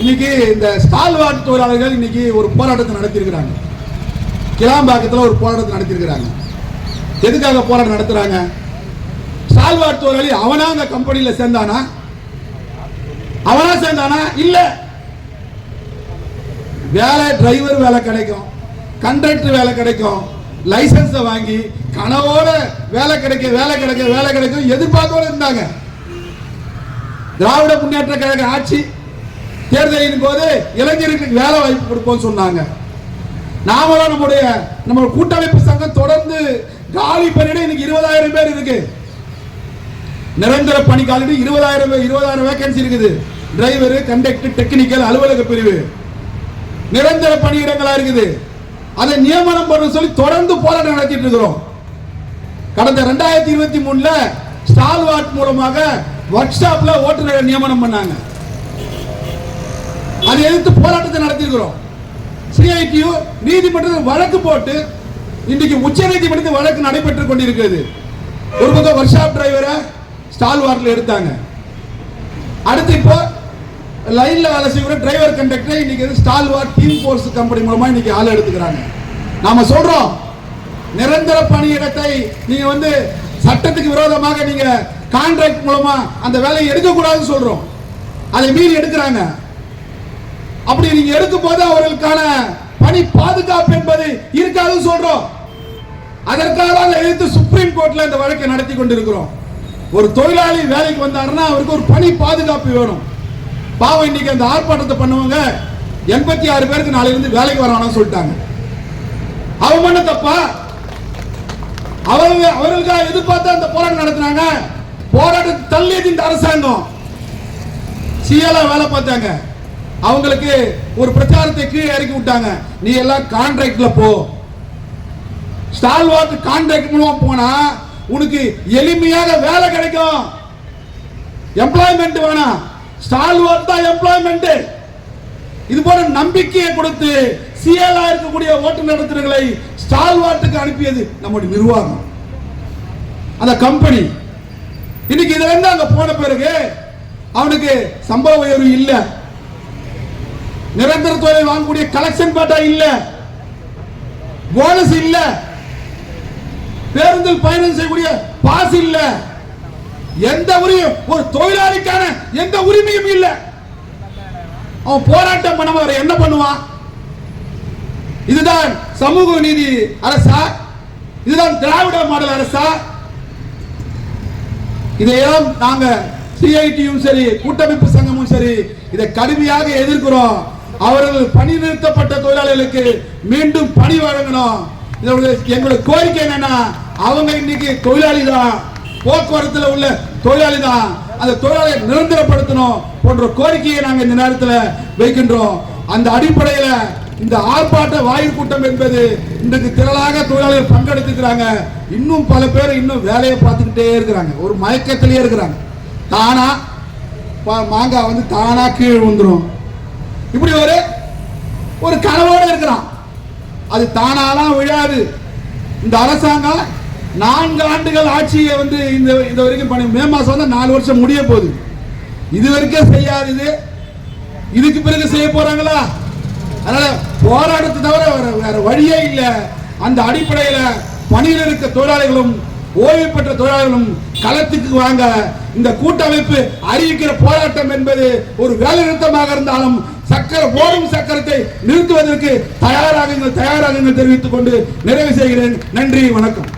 இன்னைக்கு இந்த ஸ்டால்வார்ட் தொழிலாளர்கள் இன்னைக்கு ஒரு போராட்டத்தை நடத்தியிருக்கிறாங்க. கிளாம்பாக்கத்தில் ஒரு போராட்டத்தை நடத்தியிருக்கிறாங்க. எதுக்காக போராட்டம் நடத்துறாங்க? ஸ்டால்வார்ட் தொழிலாளி அவனா அந்த கம்பெனியில் சேர்ந்தானா? அவனா சேர்ந்தானா? இல்ல. வேலை, டிரைவர் வேலை கிடைக்கும், கண்டக்டர் வேலை கிடைக்கும், லைசன்ஸை வாங்கி கனவோட வேலை கிடைக்கும் எதிர்பார்த்தோட இருந்தாங்க. திராவிட முன்னேற்ற கழக ஆட்சி தேர்தலின் போது இளைஞர்களுக்கு வேலை வாய்ப்பு கொடுப்போம் சொன்னாங்க. நாமளும் நம்ம கூட்டமைப்பு சங்கம் தொடர்ந்து காலி பணியிட இன்னைக்கு 20,000 பேர் இருக்கு. நிரந்தர பணி காலி 20,000 வேகன்சி இருக்குது. டிரைவர், கண்டக்டர், டெக்னிக்கல், அலுவலக பிரிவு நிரந்தர பணியிடங்களா இருக்குது. அதை நியமனம் பண்ண சொல்லி தொடர்ந்து போராட்டம் நடத்திட்டு இருக்கிறோம். கடந்த 2023 ஸ்டால்வார்ட் மூலமாக ஒர்க் ஷாப்ல ஓட்டுநர் நியமனம் பண்ணாங்க. அதை எதிர்த்து போராட்டத்தை நடத்தியிருக்கிறோம். சிஐடியு நீதிமன்றத்தில் வழக்கு போட்டு இன்றைக்கு உச்ச நீதிமன்றத்தில் வழக்கு நடைபெற்றுக் கொண்டிருக்கிறது. ஒரு பக்கம் ஒர்க் ஷாப் டிரைவரை ஸ்டால்வார்ட்ல எடுத்தாங்க. அடுத்து இப்போ லைன்ல வேலை செய்யக்கூடிய டிரைவர், கண்டக்டர் இன்னைக்கு ஸ்டால்வார்ட் டீம் ஃபோர்ஸ் கம்பெனி மூலமா இன்னைக்கு ஆள் எடுத்துக்கிறாங்க. நாம சொல்றோம், நிரந்தர பணியிடத்தை நீங்க சட்டத்துக்கு விரோதமாக நீங்க கான்ட்ராக்ட் மூலமா அந்த வேலையை எடுக்க கூடாதுன்னு சொல்றோம். அதை மீறி எடுக்கிறாங்க. அப்படி நீங்க எடுக்கும் போது அவர்களுக்கான பணி பாதுகாப்பு என்பது இருக்காதுன்னு சொல்றோம். அதற்காக எதிர்த்து சுப்ரீம் கோர்ட்ல இந்த வழக்கை நடத்தி கொண்டிருக்கிறோம். ஒரு தொழிலாளி வேலைக்கு வந்தாருன்னா அவருக்கு ஒரு பணி பாதுகாப்பு வேணும். பாவம், இன்னைக்கு அந்த ஆர்ப்பாட்டத்தை பண்ணுவாங்க 86 பேருக்கு நாளையிலிருந்து வேலைக்கு வரணும்னு சொல்லிட்டாங்க. அவங்க பண்ண தப்பா? அவர்களுக்காக எதிர்பார்த்து அந்த போராட்டம் நடத்தினாங்க. போராட்டத்தை தள்ளியது இந்த அரசாங்கம். சிஎலா வேலை பார்த்தாங்க. அவங்களுக்கு ஒரு பிரச்சாரத்தை கீழே இறக்கி விட்டாங்க. நீ எல்லாம் கான்ட்ராக்ட்ல போ. ஸ்டால்வார்ட் கான்ட்ராக்ட் மூலமா போனா உனக்கு எளிமையாக வேலை கிடைக்கும். எம்ப்ளாய்மெண்ட் வேணாம், ஸ்டால்வார்ட் தான் எம்ப்ளாய்மெண்ட். இது போல நம்பிக்கையை கொடுத்து சிஎலா இருக்கக்கூடிய ஓட்டுநர் நடத்துனர்களை ஸ்டால்வார்ட்டுக்கு அனுப்பியது நம்முடைய நிர்வாகம், அந்த கம்பெனி. இன்னைக்கு இதுல இருந்து அங்க போன பிறகு அவனுக்கு சம்பள உயர்வு இல்ல, நிரந்தர தொழில் வாங்கக்கூடிய கலெக்ஷன் பாட்டா இல்ல, போனஸ் இல்ல, பேருந்தில் பயணம் செய்யக்கூடிய பாஸ் இல்ல, எந்த உரிமையும் ஒரு தொழிலாளிக்கான எந்த உரிமையும் இல்ல. அவன் போராட்டம் பண்ண என்ன பண்ணுவான்? இதுதான் சமூக நீதி அரசா? இதுதான் திராவிட மாடல் அரசா? இதையெல்லாம் நாங்க சிஐடியும் சரி, கூட்டமைப்பு சங்கமும் சரி, இதை கடுமையாக எதிர்க்கிறோம். அவர்கள் பணி நிறுத்தப்பட்ட தொழிலாளர்களுக்கு மீண்டும் பணி வழங்கணும். எங்களுடைய கோரிக்கை என்னன்னா, அவங்க இன்னைக்கு தொழிலாளி தான், போக்குவரத்துல உள்ள தொழிலாளி தான், அந்த தொழிலாளியை நிரந்தரப்படுத்தணும் போன்ற கோரிக்கையை நாங்கள் இந்த நேரத்தில் வைக்கின்றோம். அந்த அடிப்படையில் இந்த ஆர்ப்பாட்ட வாயில் கூட்டம் என்பது இன்றைக்கு திரளாக தொழிலாளர்கள் பங்கெடுத்துக்கிறாங்க. இன்னும் பல பேர் இன்னும் வேலையை பார்த்துக்கிட்டே இருக்கிறாங்க, ஒரு மயக்கத்திலேயே இருக்கிறாங்க. தானா மாங்காய் தானா கீழே வந்துடும், இப்படி ஒரு கனவோடு இருக்கிறான். அது தானாலாம் விழாது. இந்த அரசாங்கம் 4 ஆண்டுகள் ஆட்சியை இந்த வரைக்கும் பண்ணி, மே மாசம் 4 வருஷம் முடிய போகுது. இது வரைக்கும் செய்யாது, இதுக்கு பிறகு செய்ய போறாங்களா? அதனால போராட்டத்தை தவிர வேற வழியே இல்லை. அந்த அடிப்படையில் பணியில் இருக்க தொழிலாளிகளும் ஓய்வு பெற்ற தொழிலாளர்களும் களத்துக்கு வாங்க. இந்த கூட்டமைப்பு அறிவிக்கிற போராட்டம் என்பது ஒரு வேலை நிறுத்தமாக இருந்தாலும் ஓடும் சக்கரத்தை நிறுத்துவதற்கு தயாராக தெரிவித்துக் கொண்டு நிறைவு செய்கிறேன். நன்றி, வணக்கம்.